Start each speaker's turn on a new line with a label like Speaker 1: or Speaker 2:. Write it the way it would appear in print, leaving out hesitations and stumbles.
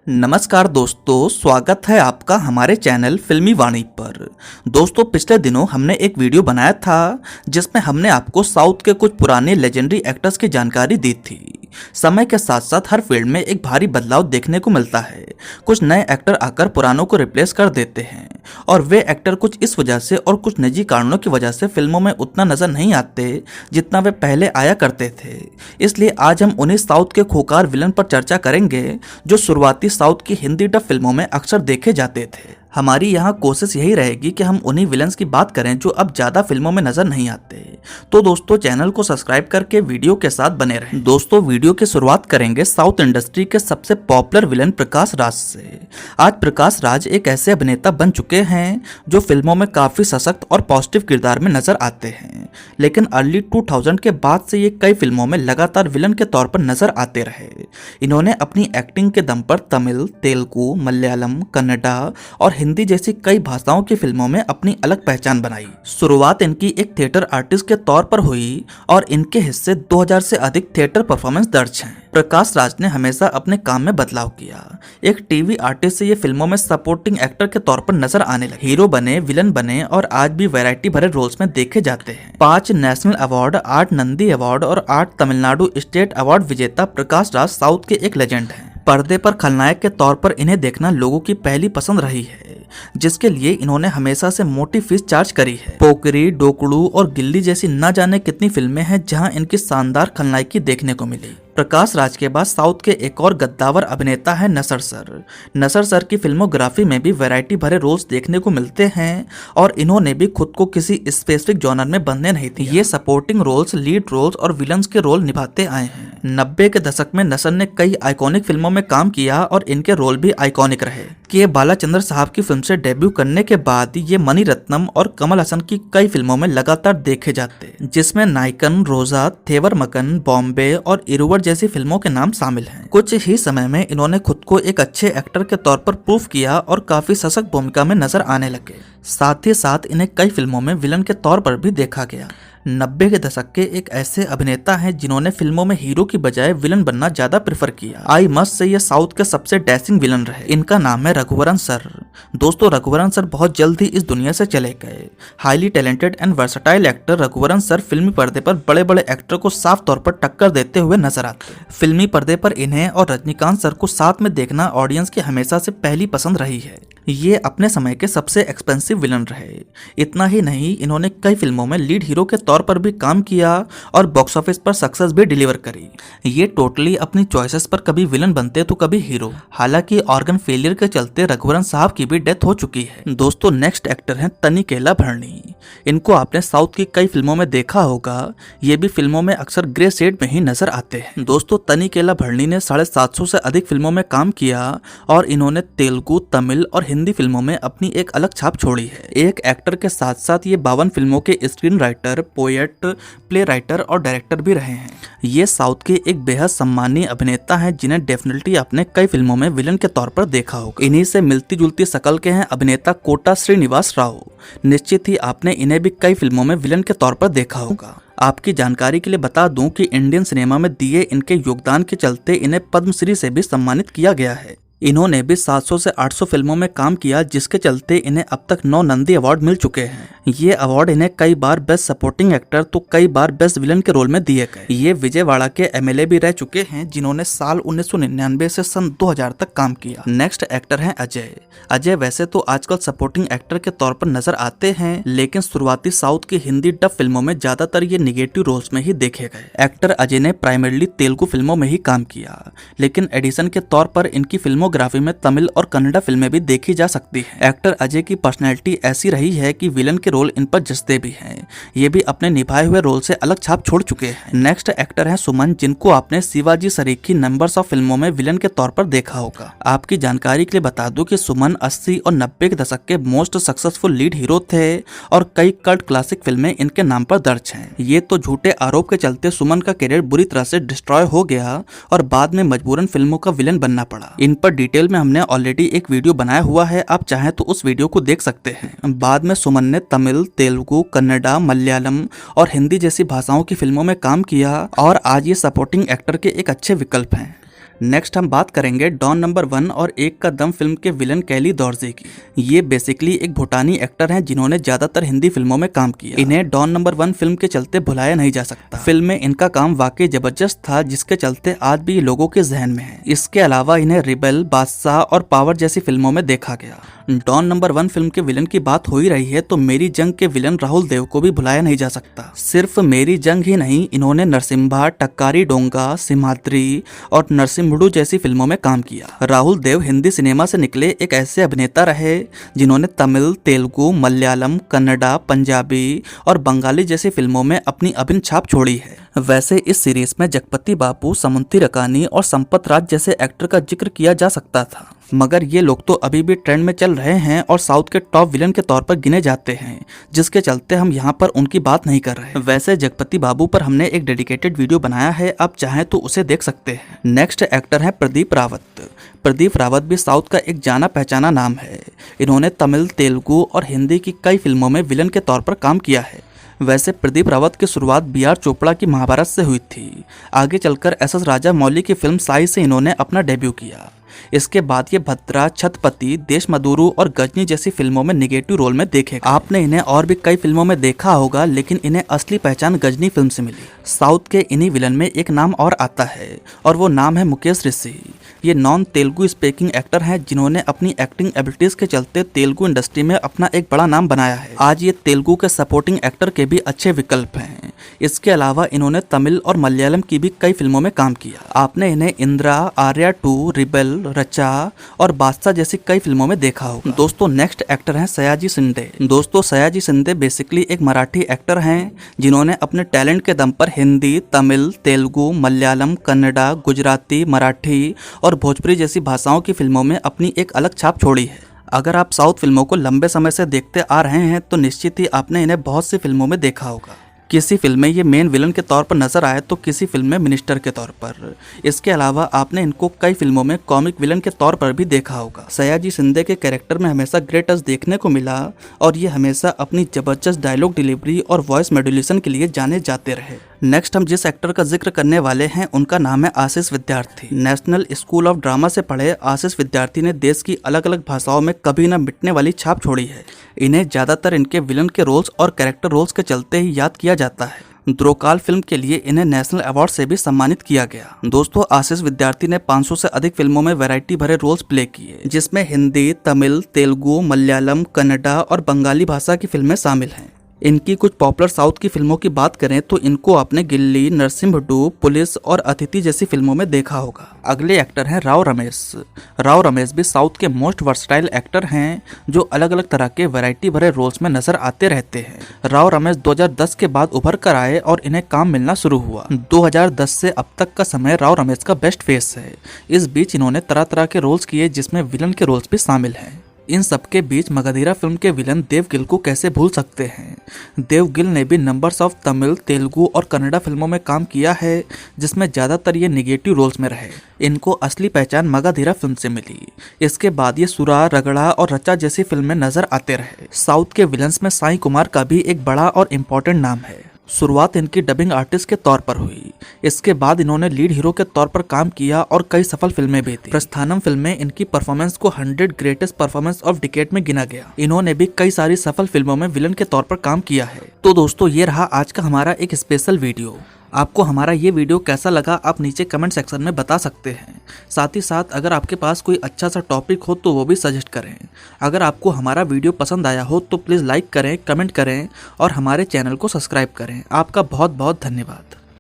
Speaker 1: नमस्कार दोस्तों, स्वागत है आपका हमारे चैनल फिल्मी वाणी पर। दोस्तों, पिछले दिनों हमने एक वीडियो बनाया था जिसमें हमने आपको साउथ के कुछ पुराने लेजेंडरी एक्टर्स की जानकारी दी थी। समय के साथ साथ हर फील्ड में एक भारी बदलाव देखने को मिलता है। कुछ नए एक्टर आकर पुरानों को रिप्लेस कर देते हैं और वे एक्टर कुछ इस वजह से और कुछ निजी कारणों की वजह से फिल्मों में उतना नजर नहीं आते जितना वे पहले आया करते थे। इसलिए आज हम उन्हीं साउथ के खूंखार विलन पर चर्चा करेंगे जो शुरुआती साउथ की हिंदी डब फिल्मों में अक्सर देखे जाते थे। हमारी यहाँ कोशिश यही रहेगी कि हम उन्हीं विलन्स की बात करें जो अब ज्यादा फिल्मों में नजर नहीं आते। तो दोस्तों, चैनल को सब्सक्राइब करके वीडियो के साथ बने रहें। दोस्तों, वीडियो की शुरुआत करेंगे साउथ इंडस्ट्री के सबसे पॉपुलर विलन प्रकाश राज से। आज प्रकाश राज एक ऐसे अभिनेता बन चुके हैं जो फिल्मों में काफी सशक्त और पॉजिटिव किरदार में नजर आते हैं, लेकिन अर्ली 2000 के बाद से ये कई फिल्मों में लगातार विलन के तौर पर नजर आते रहे। इन्होंने अपनी एक्टिंग के दम पर तमिल, तेलुगु, मलयालम, कन्नड़ा और हिंदी जैसी कई भाषाओं की फिल्मों में अपनी अलग पहचान बनाई। शुरुआत इनकी एक थिएटर आर्टिस्ट के तौर पर हुई और इनके हिस्से 2000 से अधिक थिएटर परफॉर्मेंस दर्ज हैं। प्रकाश राज ने हमेशा अपने काम में बदलाव किया। एक टीवी आर्टिस्ट से ये फिल्मों में सपोर्टिंग एक्टर के तौर पर नजर आने लगे। हीरो बने, विलन बने और आज भी वैरायटी भरे रोल्स में देखे जाते हैं। 5 नेशनल अवार्ड, 8 नंदी अवार्ड और 8 तमिलनाडु स्टेट अवार्ड विजेता प्रकाश राज साउथ के एक लेजेंड हैं। पर्दे पर खलनायक के तौर पर इन्हें देखना लोगों की पहली पसंद रही है, जिसके लिए इन्होंने हमेशा से मोटी फीस चार्ज करी है। पोकरी, डोकड़ू और गिल्ली जैसी न जाने कितनी फिल्में हैं जहां इनकी शानदार खलनायकी देखने को मिली। प्रकाश राज के बाद साउथ के एक और गद्दावर अभिनेता है नसर सर। नसर सर की फिल्मोग्राफी में भी वैरायटी भरे रोल्स देखने को मिलते हैं और इन्होंने भी खुद को किसी स्पेसिफिक जॉनर में बंधने नहीं दिया। ये सपोर्टिंग रोल्स, लीड रोल्स और विलन्स के रोल निभाते आए हैं। 90 के दशक में नसर ने कई आइकॉनिक फिल्मों में काम किया और इनके रोल भी आइकॉनिक रहे। के बालाचंद्र साहब की फिल्म से डेब्यू करने के बाद ये मणि रत्नम और कमल हसन की कई फिल्मों में लगातार देखे जाते, जिसमें नायकन, रोजा, थेवर मकन, बॉम्बे और इरुवर जैसी फिल्मों के नाम शामिल हैं। कुछ ही समय में इन्होंने खुद को एक अच्छे एक्टर के तौर पर प्रूव किया और काफी सशक्त भूमिका में नजर आने लगे। साथ ही साथ इन्हें कई फिल्मों में विलन के तौर पर भी देखा गया। 90 के दशक के एक ऐसे अभिनेता हैं जिन्होंने फिल्मों में हीरो की बजाय विलन बनना ज्यादा प्रेफर किया। आई मस्ट से ये साउथ के सबसे डैशिंग विलन रहे। इनका नाम है रघुवरन सर। दोस्तों, रघुवरन सर बहुत जल्द ही इस दुनिया से चले गए। Highly talented and versatile actor Raghuvaran sir फिल्मी पर्दे पर बड़े बड़े एक्टर को साफ तौर पर टक्कर देते हुए नजर आते। फिल्मी पर्दे पर इन्हें और रजनीकांत सर को साथ में देखना ऑडियंस की हमेशा से पहली पसंद रही है। ये अपने समय के सबसे एक्सपेंसिव विलन रहे। इतना ही नहीं, इन्होंने कई फिल्मों में लीड हीरो के तौर पर भी काम किया और बॉक्स ऑफिस पर सक्सेस भी डिलीवर करी। ये टोटली अपनी चॉइसेस पर कभी विलन बनते तो कभी हीरो। हालांकि ऑर्गन फेलियर के चलते रघुवरन साहब की भी डेथ हो चुकी है। दोस्तों, नेक्स्ट एक्टर हैं तनिकेला भरणी। इनको आपने साउथ की कई फिल्मों में देखा होगा। ये भी फिल्मों में अक्सर ग्रे शेड में ही नजर आते हैं। दोस्तों, तनिकेला भरणी ने 750 से अधिक फिल्मों में काम किया और इन्होंने तेलुगु, तमिल और हिंदी फिल्मों में अपनी एक अलग छाप छोड़ी है। एक एक्टर के साथ साथ ये 52 फिल्मों के screen writer, poet, play writer और डायरेक्टर भी रहे हैं। ये साउथ के एक बेहद सम्मानीय अभिनेता हैं जिन्हें डेफिनेटली आपने कई फिल्मों में विलन के तौर पर देखा होगा। इन्हीं से मिलती जुलती शक्ल के हैं अभिनेता कोटा श्रीनिवास राव। निश्चित ही आपने इन्हें भी कई फिल्मों में विलन के तौर पर देखा होगा। आपकी जानकारी के लिए बता दूं कि इंडियन सिनेमा में दिए इनके योगदान के चलते इन्हें पद्मश्री से भी सम्मानित किया गया है। इन्होंने भी 700 से 800 फिल्मों में काम किया, जिसके चलते इन्हें अब तक 9 नंदी अवार्ड मिल चुके हैं। ये अवार्ड इन्हें कई बार बेस्ट सपोर्टिंग एक्टर तो कई बार बेस्ट विलन के रोल में दिए गए। ये विजयवाड़ा के एमएलए भी रह चुके हैं, जिन्होंने साल 1999 से सन 2000 तक काम किया। नेक्स्ट एक्टर हैं अजय। अजय वैसे तो आजकल सपोर्टिंग एक्टर के तौर पर नजर आते हैं, लेकिन शुरुआती साउथ की हिंदी डब फिल्मों में ज्यादातर ये निगेटिव रोल्स में ही देखे गए। एक्टर अजय ने प्राइमरली तेलुगु फिल्मों में ही काम किया, लेकिन एडिशन के तौर पर इनकी फिल्मोग्राफी में तमिल और कन्नड़ा फिल्में भी देखी जा सकती है। एक्टर अजय की पर्सनैलिटी ऐसी रही है कि विलन के रोल इन पर जचते भी हैं। ये भी अपने निभाए हुए रोल से अलग छाप छोड़ चुके हैं। नेक्स्ट एक्टर हैं सुमन, जिनको आपने शिवाजी सरीखी नंबर्स ऑफ फिल्मों में विलन के तौर पर देखा होगा। आपकी जानकारी के लिए बता दूं कि सुमन 80 और 90 के दशक के मोस्ट सक्सेसफुल लीड हीरो थे और कई कल्ट क्लासिक फिल्में इनके नाम पर दर्ज हैं। ये तो झूठे आरोप के चलते सुमन का करियर बुरी तरह से डिस्ट्रॉय हो गया और बाद में मजबूरन फिल्मों का विलन बनना पड़ा। इन पर डिटेल में हमने ऑलरेडी एक वीडियो बनाया हुआ है, आप चाहें तो उस वीडियो को देख सकते हैं। बाद में सुमन ने तमिल, तेलुगु, कन्नड़ा, मलयालम और हिंदी जैसी भाषाओं की फिल्मों में काम किया और आज ये सपोर्टिंग एक्टर के एक अच्छे विकल्प हैं। नेक्स्ट हम बात करेंगे डॉन नंबर 1 और 1 का दम फिल्म के विलन कैली दौरजे की। ये बेसिकली एक भूटानी एक्टर हैं जिन्होंने ज्यादातर हिंदी फिल्मों में काम किया। इन्हें डॉन नंबर 1 फिल्म के चलते भुलाया नहीं जा सकता। फिल्म में इनका काम वाकई जबरदस्त था, जिसके चलते आज भी लोगों के जहन में है। इसके अलावा इन्हें रिबेल, बादशाह और पावर जैसी फिल्मों में देखा गया। डॉन नंबर 1 फिल्म के विलन की बात हो ही रही है तो मेरी जंग के विलन राहुल देव को भी भुलाया नहीं जा सकता। सिर्फ मेरी जंग ही नहीं, इन्होंने नरसिम्हा, टक्कारी डोंगा, सिम्हाद्री और नरसिम्हडू जैसी फिल्मों में काम किया। राहुल देव हिंदी सिनेमा से निकले एक ऐसे अभिनेता रहे जिन्होंने तमिल, तेलुगु, मलयालम, कन्नड़ा, पंजाबी और बंगाली जैसी फिल्मों में अपनी अभिन्न छाप छोड़ी है। वैसे इस सीरीज में जगपति बापू, समंती रकानी और संपत राज जैसे एक्टर का जिक्र किया जा सकता था, मगर ये लोग तो अभी भी ट्रेंड में चल रहे हैं और साउथ के टॉप विलन के तौर पर गिने जाते हैं, जिसके चलते हम यहाँ पर उनकी बात नहीं कर रहे। वैसे जगपति बाबू पर हमने एक डेडिकेटेड वीडियो बनाया है, आप चाहें तो उसे देख सकते हैं। नेक्स्ट एक्टर है प्रदीप रावत। प्रदीप रावत भी साउथ का एक जाना पहचाना नाम है। इन्होंने तमिल, तेलुगु और हिंदी की कई फिल्मों में विलन के तौर पर काम किया है। वैसे प्रदीप रावत की शुरुआत बी.आर. चोपड़ा की महाभारत से हुई थी। आगे चलकर एस.एस. राजामौली की फिल्म साई से इन्होंने अपना डेब्यू किया। इसके बाद ये भद्रा, छत्रपति, देशमदुरू और गजनी जैसी फिल्मों में निगेटिव रोल में देखे। आपने इन्हें और भी कई फिल्मों में देखा होगा, लेकिन इन्हें असली पहचान गजनी फिल्म से मिली। साउथ के इन्हीं विलन में एक नाम और आता है और वो नाम है मुकेश ऋषि। ये नॉन तेलुगु स्पीकिंग एक्टर हैं जिन्होंने अपनी एक्टिंग एबिलिटीज के चलते तेलुगु इंडस्ट्री में अपना एक बड़ा नाम बनाया है। आज ये तेलुगु के सपोर्टिंग एक्टर के भी अच्छे विकल्प हैं। इसके अलावा इन्होंने तमिल और मलयालम की भी कई फिल्मों में काम किया। आपने इन्हें इंदिरा, आर्या 2, रिबेल, रचा और बादशाह जैसी कई फिल्मों में देखा होगा। दोस्तों नेक्स्ट एक्टर हैं सयाजी शिंदे। दोस्तों सयाजी शिंदे बेसिकली एक मराठी एक्टर हैं जिन्होंने अपने टैलेंट के दम पर हिंदी, तमिल, तेलुगु, मलयालम, कन्नड़ा, गुजराती, मराठी और भोजपुरी जैसी भाषाओं की फिल्मों में अपनी एक अलग छाप छोड़ी है। अगर आप साउथ फिल्मों को लंबे समय से देखते आ रहे हैं तो निश्चित ही आपने इन्हें बहुत सी फिल्मों में देखा होगा। किसी फिल्म में ये मेन विलन के तौर पर नजर आए तो किसी फिल्म में मिनिस्टर के तौर पर। इसके अलावा आपने इनको कई फिल्मों में कॉमिक विलन के तौर पर भी देखा होगा। सयाजी शिंदे के कैरेक्टर में हमेशा ग्रेट टच देखने को मिला और ये हमेशा अपनी जबरदस्त डायलॉग डिलीवरी और वॉइस मॉड्यूलेशन के लिए जाने जाते रहे। नेक्स्ट हम जिस एक्टर का जिक्र करने वाले हैं उनका नाम है आशीष विद्यार्थी। नेशनल स्कूल ऑफ ड्रामा से पढ़े आशीष विद्यार्थी ने देश की अलग अलग भाषाओं में कभी न मिटने वाली छाप छोड़ी है। इन्हें ज्यादातर इनके विलन के रोल्स और कैरेक्टर रोल्स के चलते ही याद किया जाता है। द्रोकाल फिल्म के लिए इन्हें नेशनल अवार्ड से भी सम्मानित किया गया। दोस्तों आशीष विद्यार्थी ने 500 से अधिक फिल्मों में वैरायटी भरे रोल्स प्ले किए, जिसमें हिंदी, तमिल, तेलुगु, मलयालम, कन्नड़ा और बंगाली भाषा की फिल्में शामिल हैं। इनकी कुछ पॉपुलर साउथ की फिल्मों की बात करें तो इनको आपने गिल्ली, नरसिम्हडू, पुलिस और अतिथि जैसी फिल्मों में देखा होगा। अगले एक्टर हैं राव रमेश। राव रमेश भी साउथ के मोस्ट वर्सटाइल एक्टर हैं जो अलग अलग तरह के वैरायटी भरे रोल्स में नजर आते रहते हैं। राव रमेश 2010 के बाद उभर कर आए और इन्हें काम मिलना शुरू हुआ। 2010 से अब तक का समय राव रमेश का बेस्ट फेस है। इस बीच इन्होंने तरह तरह के रोल्स किए जिसमें विलन के रोल्स भी शामिल हैं। इन सबके बीच मगधीरा फिल्म के विलन देव गिल को कैसे भूल सकते हैं। देव गिल ने भी नंबर्स ऑफ तमिल, तेलुगु और कन्नड़ा फिल्मों में काम किया है, जिसमें ज्यादातर ये निगेटिव रोल्स में रहे। इनको असली पहचान मगधीरा फिल्म से मिली। इसके बाद ये सुरा, रगड़ा और रचा जैसी फिल्में नजर आते रहे। साउथ के विलन्स में साई कुमार का भी एक बड़ा और इम्पोर्टेंट नाम है। शुरुआत इनकी डबिंग आर्टिस्ट के तौर पर हुई। इसके बाद इन्होंने लीड हीरो के तौर पर काम किया और कई सफल फिल्में भी थी। प्रस्थानम फिल्म में इनकी परफॉर्मेंस को 100 ग्रेटेस्ट परफॉर्मेंस ऑफ डिकेड में गिना गया। इन्होंने भी कई सारी सफल फिल्मों में विलन के तौर पर काम किया है। तो दोस्तों ये रहा आज का हमारा एक स्पेशल वीडियो। आपको हमारा ये वीडियो कैसा लगा आप नीचे कमेंट सेक्शन में बता सकते हैं। साथ ही साथ अगर आपके पास कोई अच्छा सा टॉपिक हो तो वो भी सजेस्ट करें। अगर आपको हमारा वीडियो पसंद आया हो तो प्लीज़ लाइक करें, कमेंट करें और हमारे चैनल को सब्सक्राइब करें। आपका बहुत बहुत धन्यवाद।